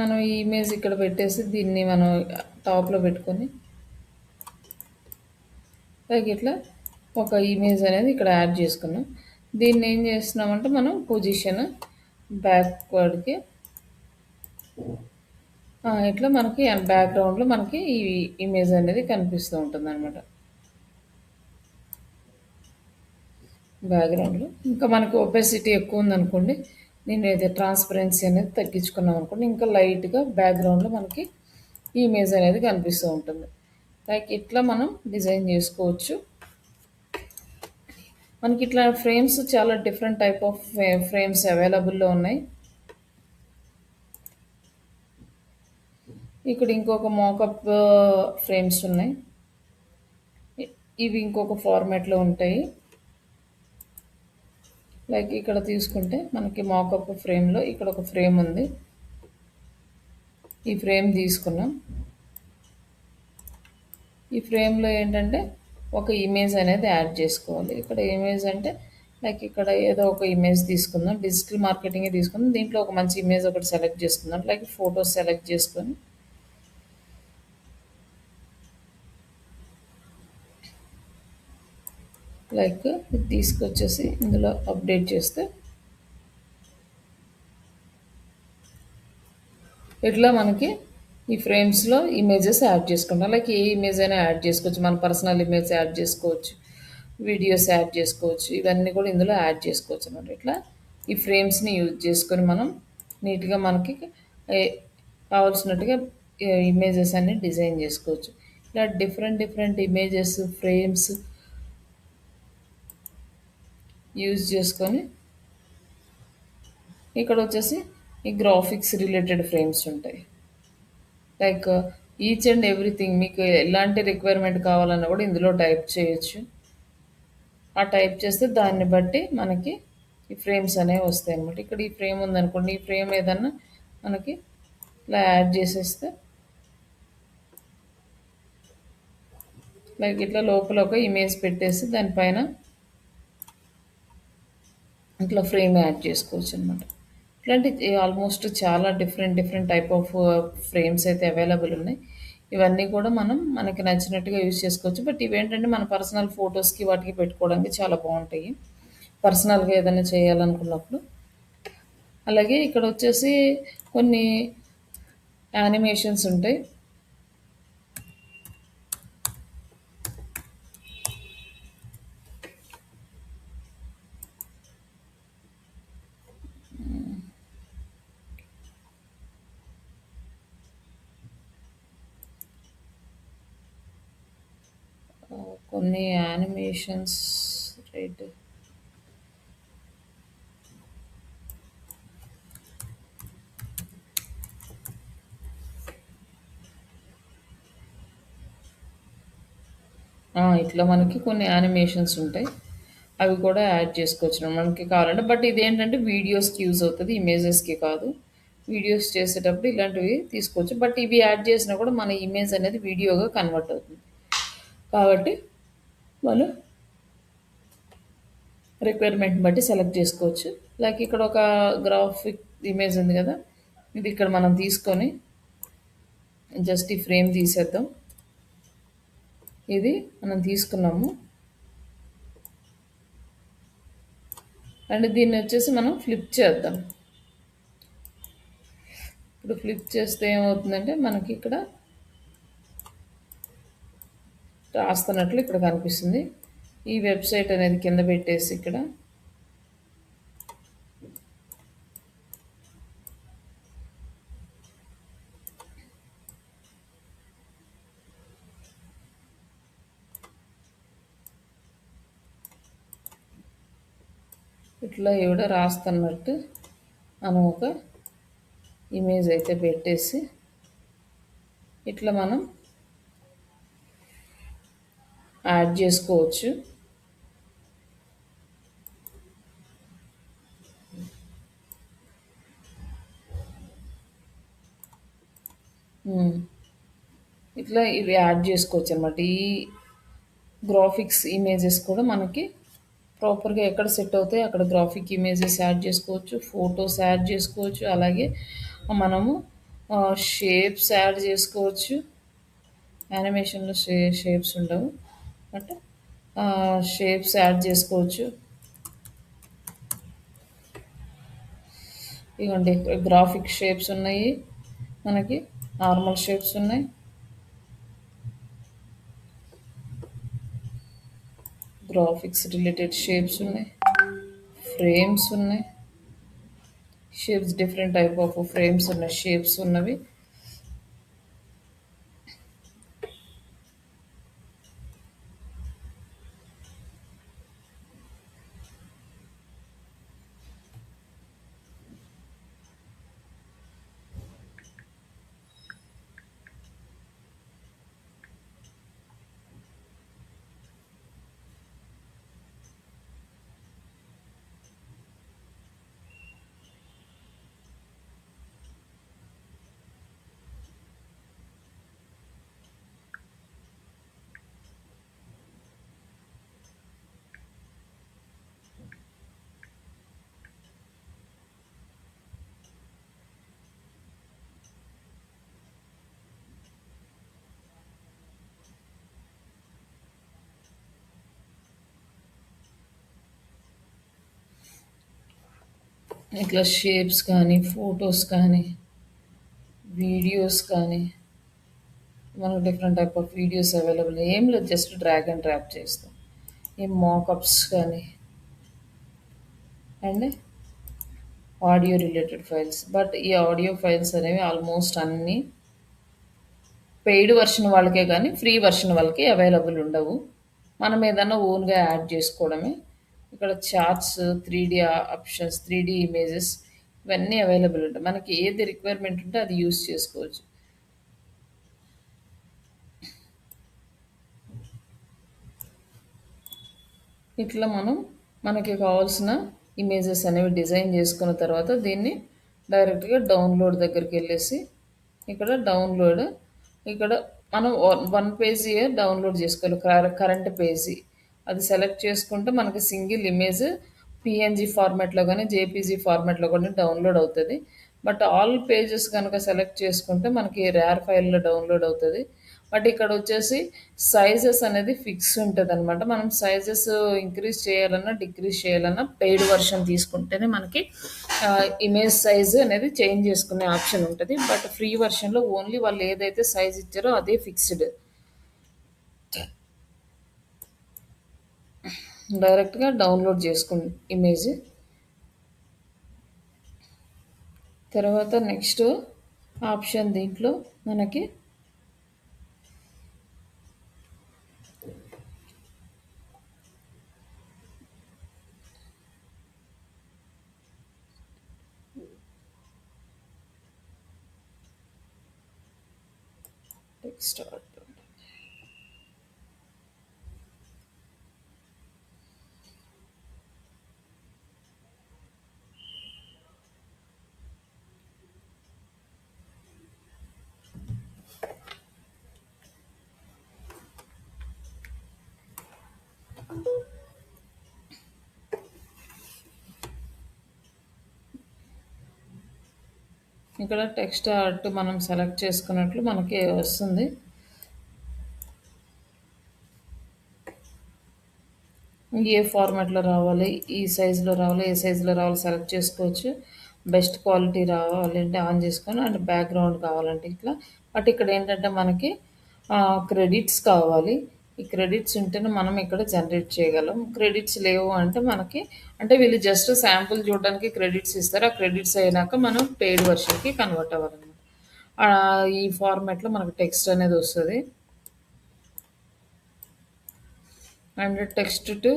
మనం ఈ ఇమేజ్ ఇక్కడ పెట్టేసి దీన్ని మనం టాప్లో పెట్టుకొని లైక్ ఇట్లా ఒక ఇమేజ్ అనేది ఇక్కడ యాడ్ చేసుకున్నాం. దీన్ని ఏం చేస్తున్నామంటే మనం పొజిషన్ బ్యాక్వర్డ్కి ఇట్లా మనకి బ్యాక్‌గ్రౌండ్‌లో మనకి ఈ ఇమేజ్ అనేది కనిపిస్తూ ఉంటుందనమాట. బ్యాక్‌గ్రౌండ్‌లో. ఇంకా మనకు ఒపెసిటీ ఎక్కువుందనుకోండి, దీన్నైతే ట్రాన్స్‌పరెన్సీ అనేది తగ్గించుకున్నామనుకోండి, ఇంకా లైట్‌గా బ్యాక్‌గ్రౌండ్‌లో మనకి ఈ ఇమేజ్ అనేది కనిపిస్తూ ఉంటుంది. లైక్ ఇట్లా మనం డిజైన్ జేసుకోవచ్చు. మనకిట్లా ఫ్రేమ్స్ చాలా డిఫరెంట్ టైప్ ఆఫ్ ఫ్రేమ్స్ అవైలబుల్‌లో ఉన్నాయి. ఇక్కడ ఇంకొక మోకప్ ఫ్రేమ్స్ ఉన్నాయి. ఇ ఇవి ఇంకొక ఫార్మాట్‌లో ఉంటాయి. లైక్ ఇక్కడ తీసుకుంటే మనకి మాకప్ ఫ్రేమ్‌లో ఇక్కడ ఒక ఫ్రేమ్ ఉంది. ఈ ఫ్రేమ్ తీసుకున్నాం. ఈ ఫ్రేమ్‌లో ఏంటంటే ఒక ఇమేజ్ అనేది యాడ్ చేసుకోవాలి. ఇక్కడ ఇమేజ్ అంటే లైక్ ఇక్కడ ఏదో ఒక ఇమేజ్ తీసుకుందాం. డిజిటల్ మార్కెటింగే తీసుకుందాం. దీంట్లో ఒక మంచి ఇమేజ్ ఒకటి సెలెక్ట్ చేసుకుందాం. లైక్ ఫోటోస్ సెలెక్ట్ చేసుకొని లైక్ ఇది తీసుకొచ్చేసి ఇందులో అప్డేట్ చేస్తే ఇట్లా మనకి ఈ ఫ్రేమ్స్‌లో ఇమేజెస్ యాడ్ చేసుకుంటాం. లైక్ ఏ ఇమేజ్ అయినా యాడ్ చేసుకోవచ్చు. మన పర్సనల్ ఇమేజ్ యాడ్ చేసుకోవచ్చు. వీడియోస్ యాడ్ చేసుకోవచ్చు. ఇవన్నీ కూడా ఇందులో యాడ్ చేసుకోవచ్చు అన్నమాట. ఇట్లా ఈ ఫ్రేమ్స్‌ని యూజ్ చేసుకొని మనం నీట్‌గా మనకి ఏ కావాల్సినట్టుగా ఇమేజెస్ అన్ని డిజైన్ చేసుకోవచ్చు. ఇలా different different images, frames use చేసుకొని ఇక్కడ వచ్చేసి ఈ గ్రాఫిక్స్ రిలేటెడ్ ఫ్రేమ్స్ ఉంటాయి. లైక్ ఈచ్ అండ్ ఎవ్రీథింగ్ మీకు ఎలాంటి రిక్వైర్మెంట్ కావాలన్నా కూడా ఇందులో టైప్ చేయొచ్చు. ఆ టైప్ చేస్తే దాన్ని బట్టి మనకి ఈ ఫ్రేమ్స్ అనేవి వస్తాయి అన్నమాట. ఇక్కడ ఈ ఫ్రేమ్ ఉందనుకోండి, ఈ ఫ్రేమ్ ఏదన్నా మనకి ఇలా యాడ్ చేసేస్తే లైక్ ఇట్లా లోపల ఒక ఇమేజ్ పెట్టేసి దానిపైన ఇట్లా ఫ్రేమ్ యాడ్ చేసుకోవచ్చు అనమాట. ఇట్లాంటి ఆల్మోస్ట్ చాలా different different type of frames అయితే అవైలబుల్ ఉన్నాయి. ఇవన్నీ కూడా మనం మనకి నచ్చినట్టుగా యూజ్ చేసుకోవచ్చు. బట్ ఇవేంటంటే మన పర్సనల్ ఫొటోస్‌కి వాటికి పెట్టుకోవడానికి చాలా బావుంటాయి. పర్సనల్‌గా ఏదైనా చేయాలనుకున్నప్పుడు. అలాగే ఇక్కడొచ్చేసి కొన్ని యానిమేషన్స్ ఉంటాయి. కొన్ని యానిమేషన్స్ రైట్. ఇట్లా మనకి కొన్ని యానిమేషన్స్ ఉంటాయి. అవి కూడా యాడ్ చేసుకోవచ్చు మనకి కావాలంటే. బట్ ఇదేంటంటే వీడియోస్‌కి యూజ్ అవుతది. ఇమేజెస్‌కి కాదు. వీడియోస్ చేసేటప్పుడు ఇలాంటివి తీసుకోవచ్చు. బట్ ఇవి యాడ్ చేసినా కూడా మన ఇమేజ్ అనేది వీడియోగా కన్వర్ట్ అవుతుంది. కాబట్టి మనం రిక్వైర్మెంట్ బట్టి సెలెక్ట్ చేసుకోవచ్చు. లైక్ ఇక్కడ ఒక గ్రాఫిక్ ఇమేజ్ ఉంది కదా! ఇది ఇక్కడ మనం తీసుకొని జస్ట్ ఈ ఫ్రేమ్ తీసేద్దాం. ఇది మనం తీసుకున్నాము. అండ్ దీన్ని వచ్చేసి మనం ఫ్లిప్ చేద్దాం. ఇప్పుడు ఫ్లిప్ చేస్తే ఏమవుతుందంటే మనకి ఇక్కడ రాస్తున్నట్లు ఇక్కడ కనిపిస్తుంది. ఈ వెబ్సైట్ అనేది కింద పెట్టేసి ఇక్కడ ఇట్లా ఈవిడ రాస్తున్నట్టు మనం ఒక ఇమేజ్ అయితే పెట్టేసి ఇట్లా మనం యాడ్ చేసుకోవచ్చు. ఇట్లా ఇవి యాడ్ చేసుకోవచ్చు అనమాట. ఈ గ్రాఫిక్స్ ఇమేజెస్ కూడా మనకి ప్రాపర్గా ఎక్కడ సెట్ అవుతాయి అక్కడ గ్రాఫిక్ ఇమేజెస్ యాడ్ చేసుకోవచ్చు, ఫొటోస్ యాడ్ చేసుకోవచ్చు. అలాగే మనము షేప్స్ యాడ్ చేసుకోవచ్చు. యానిమేషన్లో షేప్స్ ఉండవు, బట్ షేప్స్ యాడ్ చేసుకోవచ్చు. ఇదిగోండి గ్రాఫిక్ షేప్స్ ఉన్నాయి మనకి. నార్మల్ షేప్స్ ఉన్నాయి, గ్రాఫిక్స్ రిలేటెడ్ షేప్స్ ఉన్నాయి, ఫ్రేమ్స్ ఉన్నాయి, shapes different type of frames ఉన్నాయి, షేప్స్ ఉన్నవి. ఇట్లా షేప్స్ కానీ ఫొటోస్ కానీ వీడియోస్ కానీ మనకు different type of videos available. ఏం లేదు, జస్ట్ డ్రాగ్ అండ్ డ్రాప్ చేస్తాం. ఈ మాకప్స్ కానీ and audio related files. But ఈ ఆడియో ఫైల్స్ అనేవి ఆల్మోస్ట్ అన్నీ పెయిడ్ వర్షన్ వాళ్ళకే కానీ ఫ్రీ వర్షన్ వాళ్ళకి అవైలబుల్ ఉండవు. మనం ఏదైనా ఓన్గా యాడ్ చేసుకోవడమే. ఇక్కడ charts, 3D options, 3D images ఇవన్నీ అవైలబుల్ ఉంటాయి. మనకి ఏది రిక్వైర్మెంట్ ఉంటే అది యూస్ చేసుకోవచ్చు. ఇట్లా మనకి కావాల్సిన ఇమేజెస్ అనేవి డిజైన్ చేసుకున్న తర్వాత దీన్ని డైరెక్ట్గా డౌన్లోడ్ దగ్గరికి వెళ్ళేసి ఇక్కడ డౌన్లోడ్, ఇక్కడ మనం వన్ పేజీ డౌన్లోడ్ చేసుకోవాలి, కరెంట్ పేజీ. అది సెలెక్ట్ చేసుకుంటే మనకి సింగిల్ ఇమేజ్ పిఎన్జీ ఫార్మాట్లో కానీ జేపీజీ ఫార్మాట్లో కానీ డౌన్లోడ్ అవుతుంది. బట్ ఆల్ పేజెస్ కనుక సెలెక్ట్ చేసుకుంటే మనకి రేర్ ఫైల్లో డౌన్లోడ్ అవుతుంది. బట్ ఇక్కడ వచ్చేసి సైజెస్ అనేది ఫిక్స్ ఉంటుంది అనమాట. మనం సైజెస్ ఇంక్రీజ్ చేయాలన్నా డిక్రీజ్ చేయాలన్నా పెయిడ్ వర్షన్ తీసుకుంటేనే మనకి ఇమేజ్ సైజ్ అనేది చేంజ్ చేసుకునే ఆప్షన్ ఉంటుంది. బట్ ఫ్రీ వర్షన్లో ఓన్లీ వాళ్ళు ఏదైతే సైజ్ ఇచ్చారో అదే ఫిక్స్డ్. డైరెక్ట్గా డౌన్లోడ్ చేసుకుని ఇమేజ్ తర్వాత నెక్స్ట్ ఆప్షన్ దీంట్లో మనకి టెక్స్ట్ ఆర్ట్. ఇక్కడ టెక్స్ట్ ఆర్ట్ మనం సెలెక్ట్ చేసుకున్నట్లు మనకి వస్తుంది. ఏ ఫార్మాట్లో రావాలి, ఈ సైజులో రావాలి, ఏ సైజులో రావాలి సెలెక్ట్ చేసుకోవచ్చు. బెస్ట్ క్వాలిటీ రావాలంటే ఆన్ చేసుకొని, అండ్ బ్యాక్గ్రౌండ్ కావాలంటే ఇట్లా. బట్ ఇక్కడ ఏంటంటే మనకి క్రెడిట్స్ కావాలి. ఈ క్రెడిట్స్ ఉంటేనే మనం ఇక్కడ జనరేట్ చేయగలం. క్రెడిట్స్ లేవు అంటే మనకి, అంటే వీళ్ళు జస్ట్ శాంపుల్ చూడడానికి క్రెడిట్స్ ఇస్తారు. ఆ క్రెడిట్స్ అయినాక మనం పెయిడ్ వర్షన్కి కన్వర్ట్ అవ్వాలన్నమాట. ఈ ఫార్మాట్లో మనకు టెక్స్ట్ అనేది వస్తుంది. అండ్ టెక్స్ట్ టు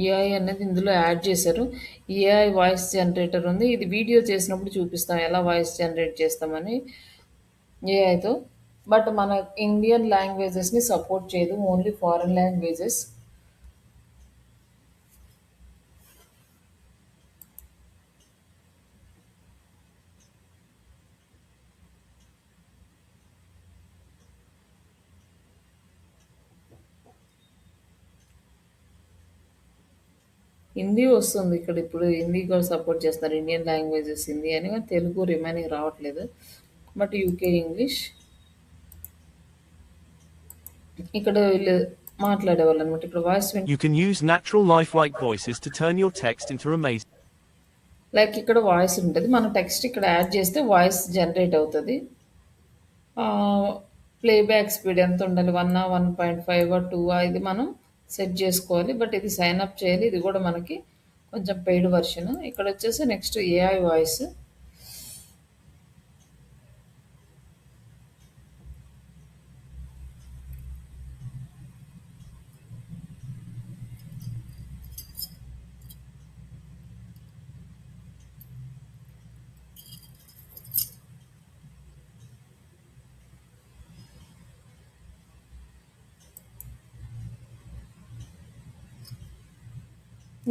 ఏఐ అనేది ఇందులో యాడ్ చేశారు. ఏఐ వాయిస్ జనరేటర్ ఉంది. ఇది వీడియో చేసినప్పుడు చూపిస్తాం ఎలా వాయిస్ జనరేట్ చేస్తామని ఏఐతో. బట్ మన ఇండియన్ లాంగ్వేజెస్ని సపోర్ట్ చేయదు, ఓన్లీ ఫారెన్ లాంగ్వేజెస్. హిందీ వస్తుంది ఇక్కడ, ఇప్పుడు హిందీ కూడా సపోర్ట్ చేస్తారు. ఇండియన్ లాంగ్వేజెస్ హిందీ అని, తెలుగు రిమైనింగ్ రావట్లేదు. బట్ యూకే ఇంగ్లీష్ ఇక్కడ వీళ్ళు మాట్లాడేవాళ్ళు అనమాట. ఇక్కడ voice You can use natural lifelike voices to turn your text into amazing. Like ఇక్కడ వాయిస్ ఉంటది. మనం టెక్స్ట్ ఇక్కడ యాడ్ చేస్తే వాయిస్ జనరేట్ అవుతది. ప్లేబ్యాక్ స్పీడ్ ఎంత ఉండాలి? 1 1.5 2 ఇది మనం సెట్ చేసుకోవాలి. బట్ ఇది సైన్ అప్ చేయాలి. ఇది కూడా మనకి కొంచెం పెయిడ్ వర్షన్. ఇక్కడ వచ్చేసి నెక్స్ట్ ఏఐ వాయిస్.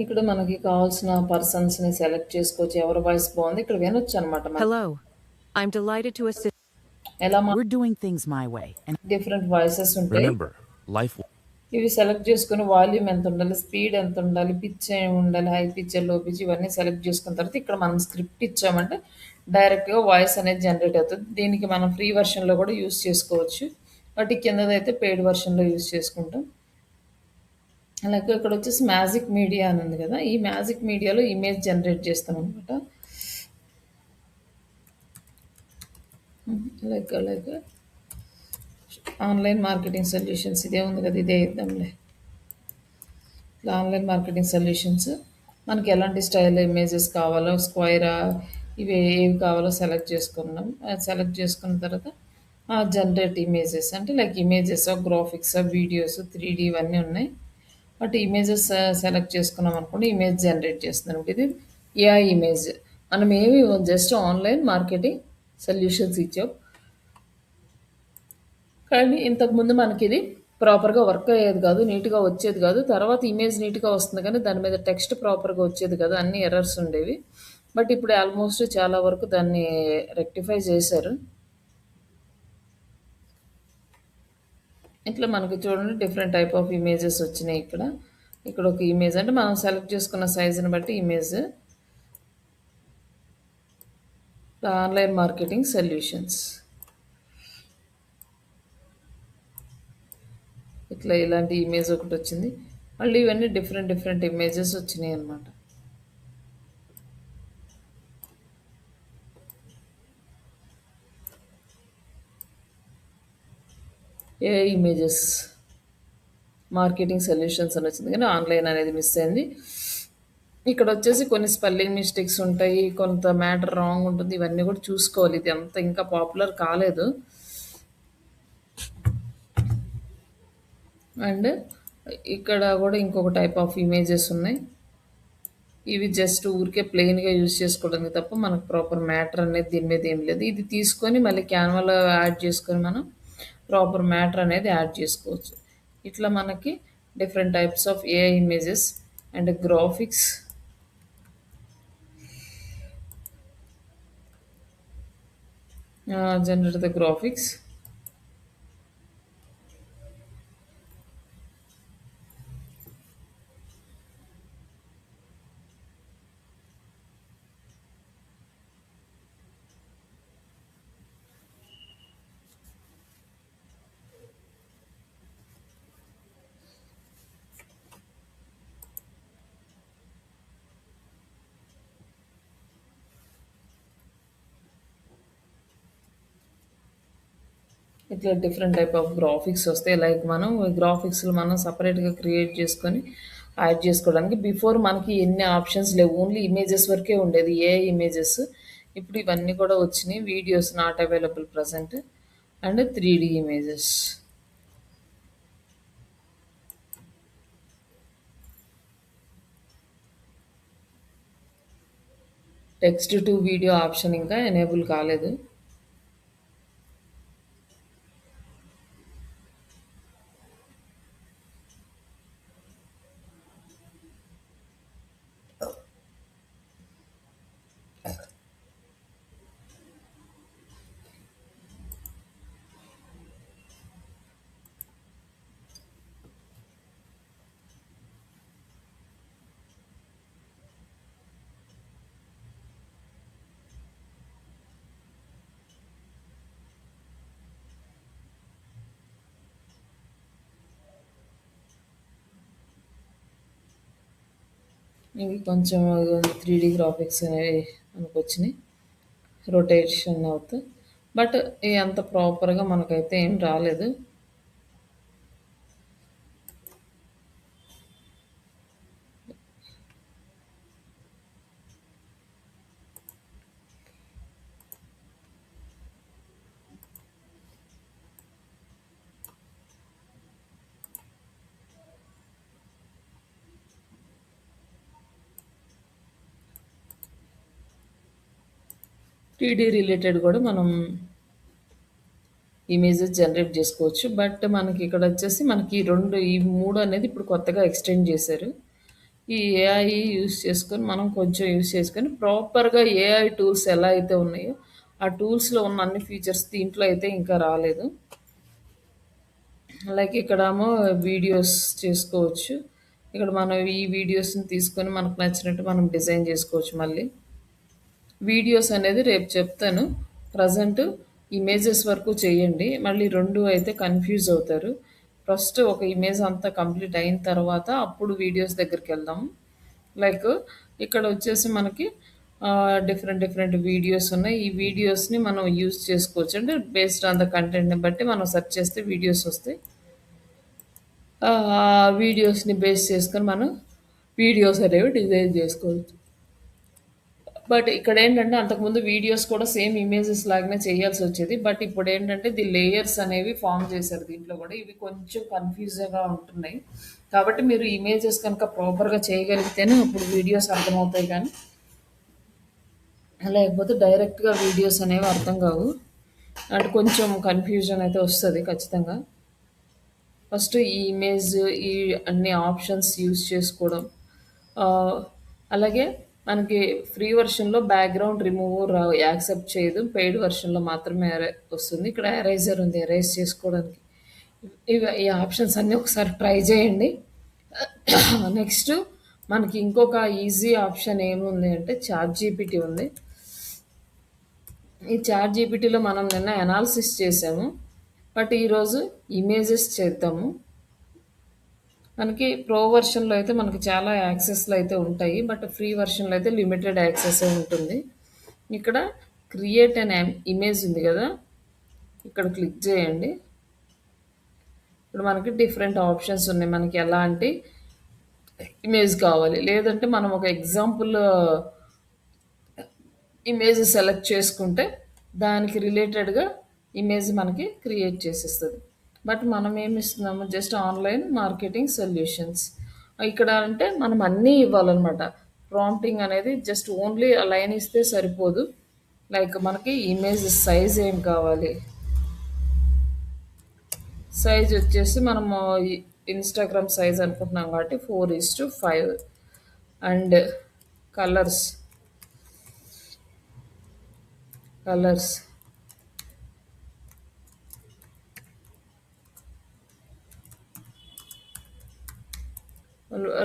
ఇక్కడ మనకి కావాల్సిన పర్సన్స్‌ని సెలెక్ట్ చేసుకోవచ్చు. ఎవరి వాయిస్ బావుంది ఇక్కడ వినొచ్చనమాట మనం. Hello. I'm delighted to assist. ఎలా We're doing things my way. And different voices ఉంటాయి. Remember, life ఇవి సెలెక్ట్ చేసుకొని వాల్యూమ్ ఎంత ఉండాలి, స్పీడ్ ఎంత ఉండాలి, పిచ్ ఏమి ఉండాలి, హై పిచ్, లో పిచ్ ఇవన్నీ సెలెక్ట్ చేసుకున్న తర్వాత ఇక్కడ మనం స్క్రిప్ట్ ఇచ్చామంటే డైరెక్ట్‌గా వాయిస్ అనేది జనరేట్ అవుతది. దీనికి మనం ఫ్రీ వెర్షన్‌లో కూడా యూజ్ చేసుకోవచ్చు. బట్ ఈ కిందదైతే పెయిడ్ వెర్షన్‌లో యూజ్ చేసుకుంటాం. అలాగే ఇక్కడ వచ్చేసి మ్యాజిక్ మీడియా అని ఉంది కదా! ఈ మ్యాజిక్ మీడియాలో ఇమేజ్ జనరేట్ చేస్తామనమాట. లైక్ ఆన్‌లైన్ మార్కెటింగ్ సొల్యూషన్స్ ఇదే ఉంది కదా! ఇదే ఇద్దాంలే. ఇట్లా ఆన్‌లైన్ మార్కెటింగ్ సొల్యూషన్స్ మనకి ఎలాంటి స్టైల్ ఇమేజెస్ కావాలో స్క్వైరా ఇవి ఏవి కావాలో సెలెక్ట్ చేసుకున్నాం. సెలెక్ట్ చేసుకున్న తర్వాత జనరేట్ ఇమేజెస్ అంటే like images, graphics, videos, 3D ఇవన్నీ ఉన్నాయి. బట్ ఇమేజెస్ సెలెక్ట్ చేసుకున్నాం అనుకోండి ఇమేజ్ జనరేట్ చేస్తున్నాం. ఇది ఏఐ ఇమేజ్. మనం ఏమి జస్ట్ ఆన్‌లైన్ మార్కెటింగ్ సొల్యూషన్స్ ఇచ్చాం. కానీ ఇంతకుముందు మనకిది ప్రాపర్‌గా వర్క్ అయ్యేది కాదు. నీట్‌గా వచ్చేది కాదు. తర్వాత ఇమేజ్ నీట్‌గా వస్తుంది కానీ దాని మీద టెక్స్ట్ ప్రాపర్‌గా వచ్చేది కాదు. అన్ని ఎర్రర్స్ ఉండేవి. బట్ ఇప్పుడు ఆల్మోస్ట్ చాలా వరకు దాన్ని రెక్టిఫై చేశారు. ఇట్లా మనకి చూడండి డిఫరెంట్ టైప్ ఆఫ్ ఇమేజెస్ వచ్చినాయి ఇక్కడ. ఇక్కడ ఒక ఇమేజ్ అంటే మనం సెలెక్ట్ చేసుకున్న సైజుని బట్టి ఇమేజ్. Online marketing solutions. ఇట్లా ఇలాంటి ఇమేజ్ ఒకటొచ్చింది. మళ్ళీ ఇవన్నీ డిఫరెంట్ ఇమేజెస్ వచ్చినాయన్నమాట. ఏఐ ఇమేజెస్ మార్కెటింగ్ సొల్యూషన్స్ అని వచ్చింది కానీ ఆన్‌లైన్ అనేది మిస్ అయింది. ఇక్కడ వచ్చేసి కొన్ని స్పెల్లింగ్ మిస్టేక్స్ ఉంటాయి. కొంత మ్యాటర్ రాంగ్ ఉంటుంది. ఇవన్నీ కూడా చూసుకోవాలి. ఇది అంత ఇంకా పాపులర్ కాలేదు. అండ్ ఇక్కడ కూడా ఇంకొక టైప్ ఆఫ్ ఇమేజెస్ ఉన్నాయి. ఇవి జస్ట్ ఊరికే ప్లెయిన్‌గా యూజ్ చేసుకోవడానికి తప్ప మనకు ప్రాపర్ మ్యాటర్ అనేది దీని మీద ఏం లేదు. ఇది తీసుకొని మళ్ళీ క్యాన్వాలో యాడ్ చేసుకొని మనం ప్రాపర్ మ్యాటర్ అనేది యాడ్ చేసుకోవచ్చు. ఇట్లా మనకి different types of AI images and graphics generate the graphics. ఇట్లా డిఫరెంట్ టైప్ ఆఫ్ గ్రాఫిక్స్ వస్తాయి. లైక్ మనం గ్రాఫిక్స్‌లో మనం సెపరేట్‌గా క్రియేట్ చేసుకొని యాడ్ చేసుకోవడానికి బిఫోర్ మనకి ఎన్ని ఆప్షన్స్ లేవు. ఓన్లీ ఇమేజెస్ వరకే ఉండేది. AI images. ఇప్పుడు ఇవన్నీ కూడా వచ్చినాయి. Videos not available present and 3D images. Text to video option ఇంకా ఎనేబుల్ కాలేదు. ఇవి కొంచెం 3D గ్రాఫిక్స్ అనేవి మనకొచ్చినాయి. రొటేషన్ అవుతూ. బట్ అంత ప్రాపర్‌గా మనకైతే ఏం రాలేదు. 3D రిలేటెడ్ గూడా మనం ఇమేజెస్ జనరేట్ జేసుకోవచ్చు. బట్ మనకిక్కడొచ్చేసి మనకి ఈ 3 అనేది ఇప్పుడు కొత్తగా ఎక్స్‌టెండ్ జేశారు. ఈ ఏఐ యూజ్ చేసుకొని మనం కొంచెం యూజ్ చేసుకొని ప్రాపర్‌గా ఏఐ టూల్స్ ఎలా అయితే ఉన్నాయో, ఆ టూల్స్‌లో ఉన్న అన్ని ఫీచర్స్ దీంట్లో అయితే ఇంకా రాలేదు. లైక్ ఇక్కడేమో వీడియోస్ చేసుకోవచ్చు. ఇక్కడ మనం ఈ వీడియోస్‌ని తీసుకొని మనకు నచ్చినట్టు మనం డిజైన్ జేసుకోవచ్చు మళ్ళీ. వీడియోస్ అనేది రేపు చెప్తాను. ప్రెజెంట్ ఇమేజెస్ వరకు చేయండి. మళ్ళీ 2 అయితే కన్‌ఫ్యూజ్ అవుతారు. ఫస్ట్ ఒక ఇమేజ్ అంతా కంప్లీట్ అయిన తర్వాత అప్పుడు వీడియోస్ దగ్గరికెళ్దాం. లైక్ ఇక్కడొచ్చేసి మనకి డిఫరెంట్ వీడియోస్ ఉన్నాయి. ఈ వీడియోస్‌ని మనం యూజ్ చేసుకోవచ్చు. అంటే బేస్డ్ ఆన్ ద కంటెంట్‌ని బట్టి మనం సెర్చ్ చేస్తే వీడియోస్ వస్తాయి. ఆ వీడియోస్‌ని బేస్ చేసుకొని మనం వీడియోస్ అనేవి డిజైన్ జేసుకోవచ్చు. బట్ ఇక్కడేంటంటే అంతకుముందు వీడియోస్ కూడా సేమ్ ఇమేజెస్ లాగానే చేయాల్సొచ్చేది. బట్ ఇప్పుడేంటంటే లేయర్స్ అనేవి ఫార్మ్ చేశారు దీంట్లో గూడా. ఇవి కొంచెం కన్‌ఫ్యూజింగ్‌గా ఉంటున్నాయి. కాబట్టి మీరు ఇమేజెస్ కనుక ప్రాపర్‌గా చేయగలిగితేనే అప్పుడు వీడియోస్ అర్థమవుతాయి గానీ, లేకపోతే డైరెక్ట్‌గా వీడియోస్ అనేవి అర్థం కావు. అంటే కొంచెం కన్‌ఫ్యూజన్ అయితే వస్తది ఖచ్చితంగా. ఫస్ట్ ఈ ఇమేజ్ ఈ అన్ని ఆప్షన్స్ యూజ్ చేసుకోవడం. ఆహ్, అలాగే మనకి ఫ్రీ వెర్షన్‌లో బ్యాక్‌గ్రౌండ్ రిమూవ్ యాక్సెప్ట్ చేయదు. పెయిడ్ వెర్షన్‌లో మాత్రమే వస్తుంది. ఇక్కడ ఎరేజర్ ఉంది ఎరేజ్ చేసుకోవడానికి. ఈ ఆప్షన్స్ అన్నీ ఒకసారి ట్రై చేయండి. నెక్స్ట్ మనకి ఇంకొక ఈజీ ఆప్షన్ ఏముంది అంటే చాట్‌జీపీటీ ఉంది. ఈ చాట్‌జీపీటీలో మనం నిన్న అనాలిసిస్ చేసాము. బట్ ఈరోజు ఇమేజెస్ చేద్దాము. మనకి ప్రో వెర్షన్‌లో అయితే మనకి చాలా యాక్సెస్‌లు అయితే ఉంటాయి. బట్ ఫ్రీ వెర్షన్‌లో అయితే లిమిటెడ్ యాక్సెసే ఉంటుంది. ఇక్కడ క్రియేట్ అన్ ఇమేజ్ ఉంది గదా! ఇక్కడ క్లిక్ చేయండి. ఇప్పుడు మనకి డిఫరెంట్ ఆప్షన్స్ ఉన్నాయి. మనకి ఎలాంటి ఇమేజ్ కావాలి. లేదంటే మనం ఒక ఎగ్జాంపుల్ ఇమేజ్ సెలెక్ట్ చేసుకుంటే దానికి రిలేటెడ్‌గా ఇమేజ్ మనకి క్రియేట్ చేసిస్తది. బట్ మనం ఏమిస్తున్నాము జస్ట్ ఆన్‌లైన్ మార్కెటింగ్ సొల్యూషన్స్. ఇక్కడ అంటే మనం అన్నీ ఇవ్వాలనమాట. ప్రాంప్టింగ్ అనేది జస్ట్ ఓన్లీ ఆ లైన్ ఇస్తే సరిపోదు. లైక్ మనకి ఇమేజ్ సైజ్ ఏం కావాలి? సైజ్ వచ్చేసి మనము ఇన్‌స్టాగ్రామ్ సైజ్ అనుకుంటున్నాం కాబట్టి 4:5 and colours colours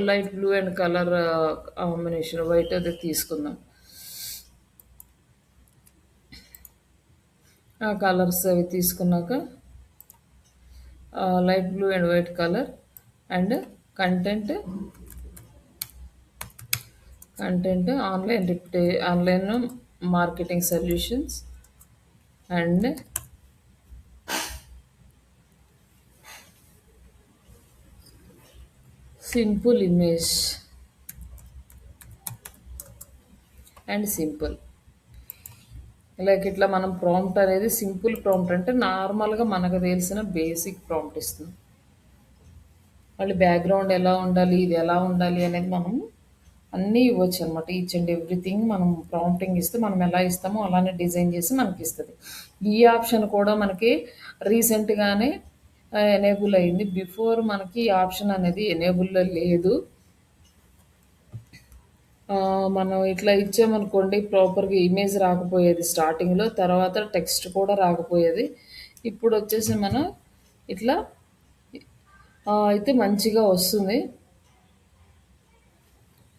light blue and colour combination white అది తీసుకుందాం. ఆ కలర్స్ అవి తీసుకున్నాక light blue and white colour and content online marketing solutions and simple image and simple. Like ఇట్లా మనం ప్రాంప్ట్ అనేది సింపుల్ ప్రాంప్ట్ అంటే నార్మల్‌గా మనకు తెలిసిన బేసిక్ ప్రాంప్ట్ ఇస్తుంది. మళ్ళీ బ్యాక్‌గ్రౌండ్ ఎలా ఉండాలి, ఇది ఎలా ఉండాలి అనేది మనం అన్నీ ఇవ్వొచ్చనమాట. ఈచ్ అండ్ ఎవ్రీథింగ్ మనం ప్రాంప్టింగ్ ఇస్తే మనం ఎలా ఇస్తామో అలానే డిజైన్ చేసి మనకిస్తది. ఈ ఆప్షన్ కూడా మనకి రీసెంట్‌గానే ఎనేబుల్ అయింది. బిఫోర్ మనకి ఈ ఆప్షన్ అనేది ఎనేబుల్‌లో లేదు. మనం ఇట్లా ఇచ్చామనుకోండి ప్రాపర్‌గా ఇమేజ్ రాకపోయేది స్టార్టింగ్‌లో. తర్వాత టెక్స్ట్ కూడా రాకపోయేది. ఇప్పుడొచ్చేసి మనం ఇట్లా అయితే మంచిగా వస్తుంది.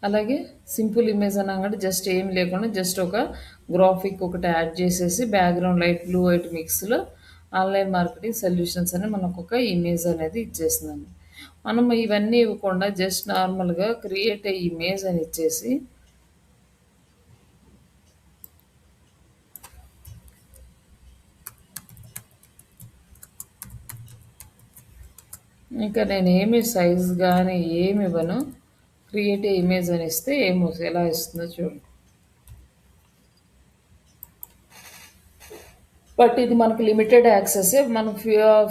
అలాగే సింపుల్ ఇమేజ్ అనంగానే జస్ట్ ఏమి లేకుండా జస్ట్ ఒక గ్రాఫిక్ ఒకటి యాడ్ చేసేసి బ్యాక్‌గ్రౌండ్ లైట్ బ్లూ, వైట్ మిక్స్‌లో ఆన్‌లైన్ మార్కెటింగ్ సొల్యూషన్స్ అని మనకొక ఇమేజ్ అనేది ఇచ్చేసిందండి. మనం ఇవన్నీ ఇవ్వకుండా జస్ట్ నార్మల్‌గా క్రియేట్ ఎ ఇమేజ్ అని ఇచ్చేసి ఇంకా నేనేమి సైజ్ గాని ఏమివ్వను. క్రియేట్ ఎ ఇమేజ్ అని ఇస్తే ఎలా ఇస్తుందో చూడండి. బట్ ఇది మనకు లిమిటెడ్ యాక్సెసే. మనం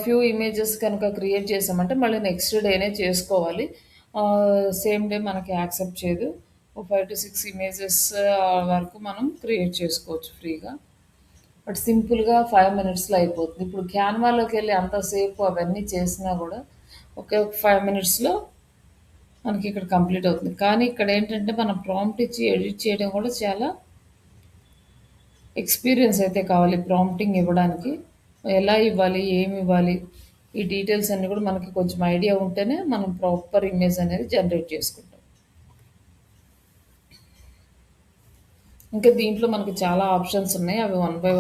ఫ్యూ ఇమేజెస్ కనుక క్రియేట్ చేసామంటే మళ్ళీ నెక్స్ట్ డేనే చేసుకోవాలి. సేమ్ డే మనకి యాక్సెప్ట్ చేయదు. ఓ 5-6 ఇమేజెస్ వరకు మనం క్రియేట్ చేసుకోవచ్చు ఫ్రీగా. బట్ సింపుల్‌గా 5 మినిట్స్‌లో అయిపోతుంది. ఇప్పుడు క్యాన్వాలోకెళ్ళి అంతసేపు అవన్నీ చేసినా గూడా ఒకే ఒక 5 మినిట్స్‌లో మనకి ఇక్కడ కంప్లీట్ అవుతుంది. కానీ ఇక్కడేంటంటే మనం ప్రాంప్ట్ ఇచ్చి ఎడిట్ చేయడం కూడా చాలా ఎక్స్‌పీరియన్స్ అయితే కావాలి ప్రాంప్టింగ్ ఇవ్వడానికి. ఎలా ఇవ్వాలి? ఏమి ఇవ్వాలి? ఈ డీటెయిల్స్ అన్నీ కూడా మనకి కొంచెం ఐడియా ఉంటేనే మనం ప్రాపర్ ఇమేజ్ అనేది జనరేట్ చేసుకుంటాం. ఇంకా దీంట్లో మనకి చాలా ఆప్షన్స్ ఉన్నాయి. అవి వన్ బై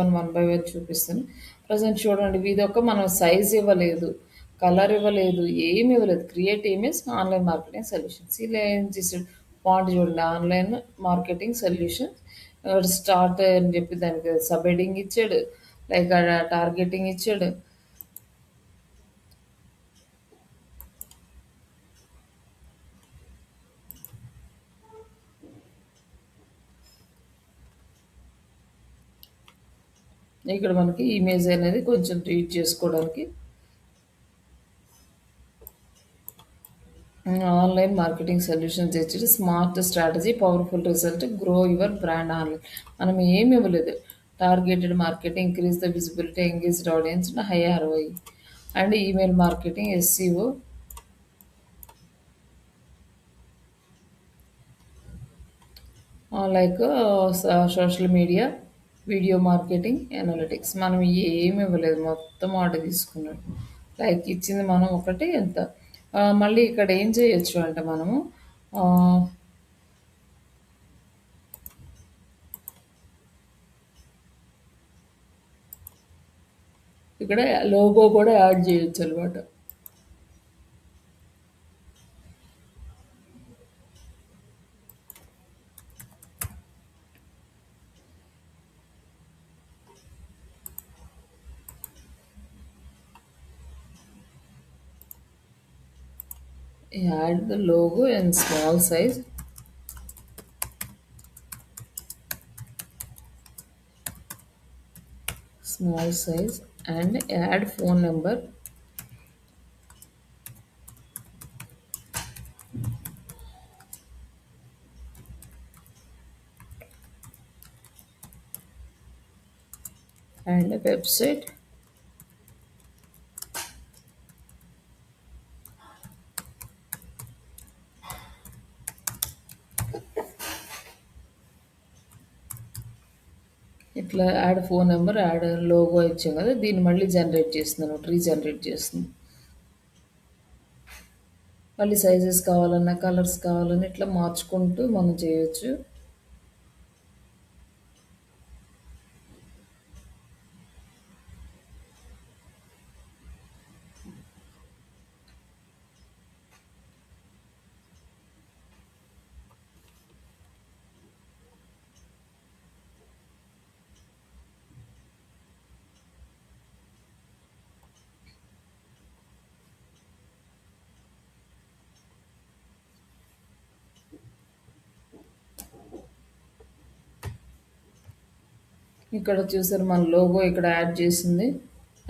వన్ చూపిస్తాను. ప్రెజెంట్ చూడండి ఇదొక మనం సైజ్ ఇవ్వలేదు, కలర్ ఇవ్వలేదు, ఏమి ఇవ్వలేదు. Create image online marketing solutions. ఇలా ఏం చేసాడు ఫాంట్ చూడండి ఆన్‌లైన్ మార్కెటింగ్ సొల్యూషన్స్. స్టార్ట్ అని చెప్పి దానికి సబ్ హెడింగ్ ఇచ్చాడు. లైక్ టార్గెటింగ్ ఇచ్చాడు. ఇక్కడ మనకి ఇమేజ్ అనేది కొంచెం రీడ్ చేసుకోవడానికి ఆన్లైన్ మార్కెటింగ్ సొల్యూషన్స్ ఇచ్చి smart strategy powerful result grow your brand online. మనం ఏమి ఇవ్వలేదు. Targeted marketing increase the visibility engaged audience high ROI and email marketing SCO like social media video marketing analytics. మనం ఏమి ఇవ్వలేదు, మొత్తం order తీసుకున్నాడు. Like ఇచ్చింది మనం ఒకటి ఎంత. మళ్ళీ ఇక్కడ ఏం చేయొచ్చు అంటే మనము ఆ, ఇక్కడ లోగో కూడా యాడ్ చేయొచ్చు అనమాట. Add the logo in small size. Small size and add phone number. And a website. ఇట్లా add phone number add logo ఇచ్చాం కదా, దీన్ని మళ్ళీ జనరేట్ చేస్తున్నాను, రీజనరేట్ చేస్తుంది. మళ్ళీ సైజెస్ కావాలన్నా కలర్స్ కావాలన్నా ఇట్లా మార్చుకుంటూ మనం చేయొచ్చు. ఇక్కడ చూసారు మన లోగో ఇక్కడ యాడ్ చేసింది,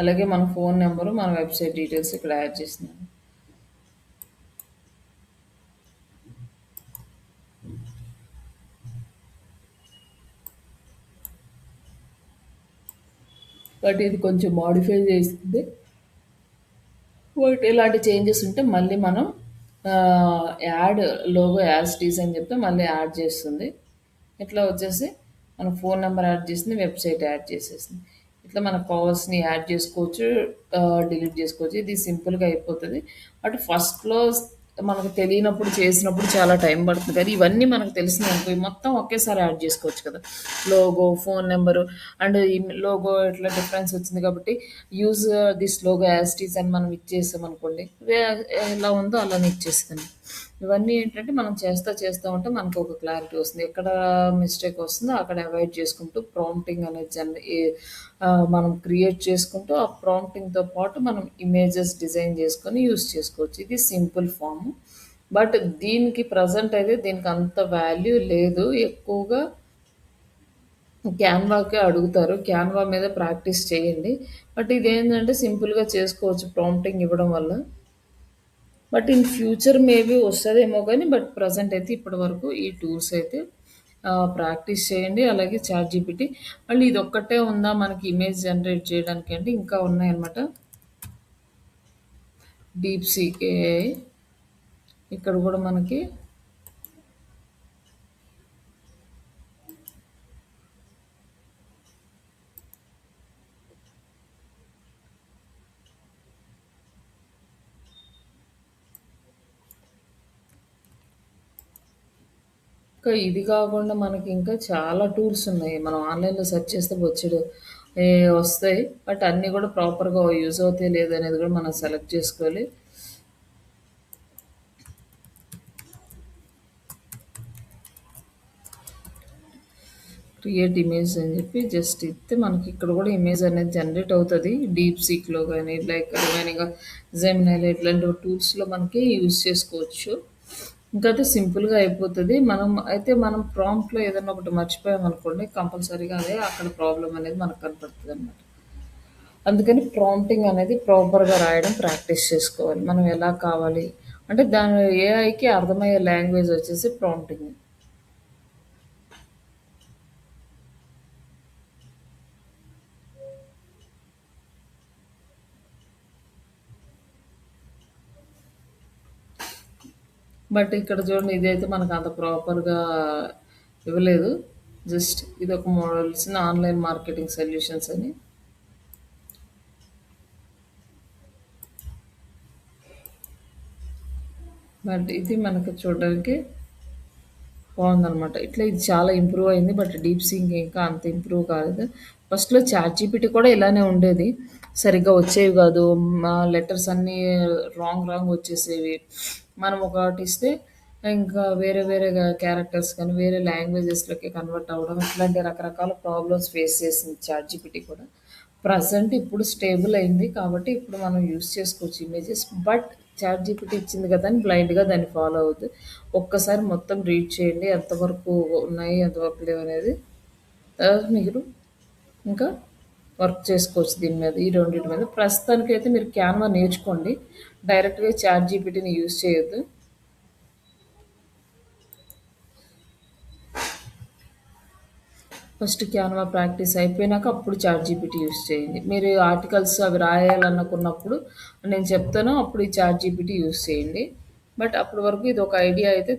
అలాగే మన ఫోన్ నెంబరు మన వెబ్సైట్ డీటెయిల్స్ ఇక్కడ యాడ్ చేసింది. బట్ ఇది కొంచెం మాడిఫై చేసింది. బట్ ఇలాంటి చేంజెస్ ఉంటే మళ్ళీ మనం యాడ్ లోగో యాజ్ టీజ్ అని చెప్తే మళ్ళీ యాడ్ చేస్తుంది. ఇట్లా వచ్చేసి మన ఫోన్ నెంబర్ యాడ్ చేసింది, వెబ్సైట్ యాడ్ చేసేసింది. ఇట్లా మనకు కావాల్సినవి యాడ్ చేసుకోవచ్చు, డిలీట్ చేసుకోవచ్చు. ఇది సింపుల్గా అయిపోతుంది. బట్ ఫస్ట్లో మనకు తెలియనప్పుడు చేసినప్పుడు చాలా టైం పడుతుంది కానీ ఇవన్నీ మనకు తెలిసినాయనుకో ఇవి మొత్తం ఒకేసారి యాడ్ చేసుకోవచ్చు కదా. లోగో, ఫోన్ నెంబరు అండ్ ఈ లోగో ఇట్లా డిఫరెన్స్ వచ్చింది కాబట్టి use this logo as it is అని మనం ఇచ్చేసాం అనుకోండి. ఎలా ఉందో అలానే ఇచ్చేస్తాను. ఇవన్నీ ఏంటంటే మనం చేస్తా ఉంటే మనకు ఒక క్లారిటీ వస్తుంది. ఎక్కడ మిస్టేక్ వస్తుందో అక్కడ అవాయిడ్ చేసుకుంటూ ప్రాంప్టింగ్ అనేది మనం క్రియేట్ చేసుకుంటూ ఆ ప్రాంప్టింగ్‌తో పాటు మనం ఇమేజెస్ డిజైన్ చేసుకొని యూజ్ చేసుకోవచ్చు. ఇది సింపుల్ ఫార్మ్. బట్ దీనికి ప్రెజెంట్ అయితే దీనికి అంత వాల్యూ లేదు. ఎక్కువగా క్యాన్వాకే అడుగుతారు. క్యాన్వా మీద ప్రాక్టీస్ చేయండి. బట్ ఇదేంటంటే సింపుల్‌గా చేసుకోవచ్చు ప్రాంప్టింగ్ ఇవ్వడం వల్ల. బట్ ఇన్ ఫ్యూచర్ మేబీ వస్తదేమో గానీ, బట్ ప్రెజెంట్ అయితే ఇప్పటి వరకు ఈ టూల్స్ అయితే ప్రాక్టీస్ చేయండి. అలాగే చాట్‌జీపీటీ మళ్ళీ ఇదొక్కటే ఉందా మనకి ఇమేజ్ జనరేట్ చేయడానికి అంటే ఇంకా ఉన్నాయన్నమాట. డీప్‌సీక్ ఏఐ ఇక్కడ గూడా మనకి ఇంకా ఇది కాకుండా మనకి ఇంకా చాలా టూల్స్ ఉన్నాయి. మనం ఆన్‌లైన్‌లో సెర్చ్ చేస్తే బొచ్చెడు వస్తాయి. బట్ అన్నీ గూడా ప్రాపర్‌గా యూజ్ అవుతాయో లేదో అనేది గూడా మనం సెలెక్ట్ చేసుకోవాలి. క్రియేట్ ఇమేజ్ అని చెప్పి జస్ట్ ఇస్తే మనకి ఇక్కడ కూడా ఇమేజ్ అనేది జనరేట్ అవుతుంది. డీప్‌సీక్‌లో కానీ లైక్ రిమైనింగ్ జెమినైలో ఇట్లాంటి టూల్స్‌లో మనకి యూజ్ చేసుకోవచ్చు. ఇంకా అయితే సింపుల్‌గా అయిపోతది. మనం ప్రాంప్ట్‌లో ఏదన్నా ఒకటి మర్చిపోయామనుకోండి కంపల్సరీగా అదే అక్కడ ప్రాబ్లమ్ అనేది మనకు కనపడుతదనమాట. అందుకని ప్రాంప్టింగ్ అనేది ప్రాపర్‌గా రాయడం ప్రాక్టీస్ చేసుకోవాలి. మనం ఎలా కావాలి అంటే దాని ఏఐకి అర్థమయ్యే లాంగ్వేజ్ వచ్చేసి ప్రాంప్టింగ్. బట్ ఇక్కడ చూడండి ఇదైతే మనకు అంత ప్రాపర్‌గా ఇవ్వలేదు. జస్ట్ ఇదొక మోడల్స్ ఆన్‌లైన్ మార్కెటింగ్ సొల్యూషన్స్ అని. బట్ ఇది మనకు చూడడానికి బాగుందనమాట. ఇట్లా ఇది చాలా ఇంప్రూవ్ అయింది. బట్ డీప్‌సీక్ ఇంకా అంత ఇంప్రూవ్ కాలేదు. ఫస్ట్‌లో చాట్‌జీపీటీ కూడా ఇలానే ఉండేది. సరిగ్గా వచ్చేవి కాదు. మా లెటర్స్ అన్నీ రాంగ్ వచ్చేసేవి. మనం ఒకటి ఇస్తే ఇంకా వేరే వేరేగా క్యారెక్టర్స్ కానీ వేరే లాంగ్వేజెస్‌లోకి కన్వర్ట్ అవ్వడం ఇట్లాంటి రకరకాల ప్రాబ్లమ్స్ ఫేస్ చేసింది చాట్‌జీపీటీ కూడా. ప్రెజెంట్ ఇప్పుడు స్టేబుల్ అయింది. కాబట్టి ఇప్పుడు మనం యూజ్ చేసుకోవచ్చు ఇమేజెస్. బట్ చాట్‌జీపీటీ ఇచ్చింది కదా అని బ్లైండ్‌గా దాన్ని ఫాలో అవ్వద్దు. ఒక్కసారి మొత్తం రీడ్ చేయండి. ఎంతవరకు ఉన్నాయి, ఎంతవరకు లేవనేది. తర్వాత మీరు ఇంకా వర్క్ చేసుకోవచ్చు దీని మీద. ఈ రెండిటి మీద. ప్రస్తుతానికైతే మీరు క్యాన్వా నేర్చుకోండి. డైరెక్ట్‌గా చాట్‌జీపీటీని యూజ్ చేయొద్దు. ఫస్ట్ క్యాన్వా ప్రాక్టీస్ అయిపోయినాక అప్పుడు చాట్‌జీపీటీ యూజ్ చేయండి. మీరు ఆర్టికల్స్ అవి రాయాలనుకున్నప్పుడు నేను చెప్తాను అప్పుడు ఈ చాట్‌జీపీటీ యూజ్ చేయండి. బట్ అప్పటి వరకు ఇది ఒక ఐడియా అయితే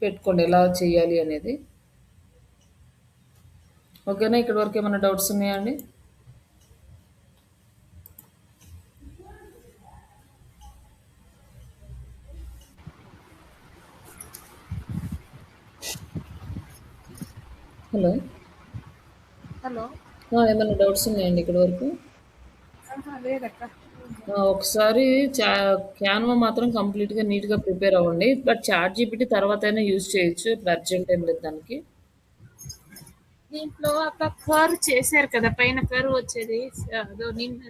పెట్టుకోండి ఎలా చేయాలి అనేది. ఓకేనా? ఇక్కడి వరకు ఏమైనా డౌట్స్ ఉన్నాయా అండి? హలో! హలో. ఏమైనా డౌట్స్ ఉన్నాయండి ఇక్కడి వరకు? లేదక్క. ఒకసారి క్యాన్వా మాత్రం కంప్లీట్‌గా నీట్‌గా ప్రిపేర్ అవ్వండి. బట్ చాట్‌జీపీటీ తర్వాతైనా యూజ్ చేయొచ్చు. ఇప్పుడు అర్జెంట్ ఏం లేదు దానికి. దీంట్లో అక్క కర్వ్ చేశారు కదా పైన కర్వ్ వచ్చేది అదో నిన్న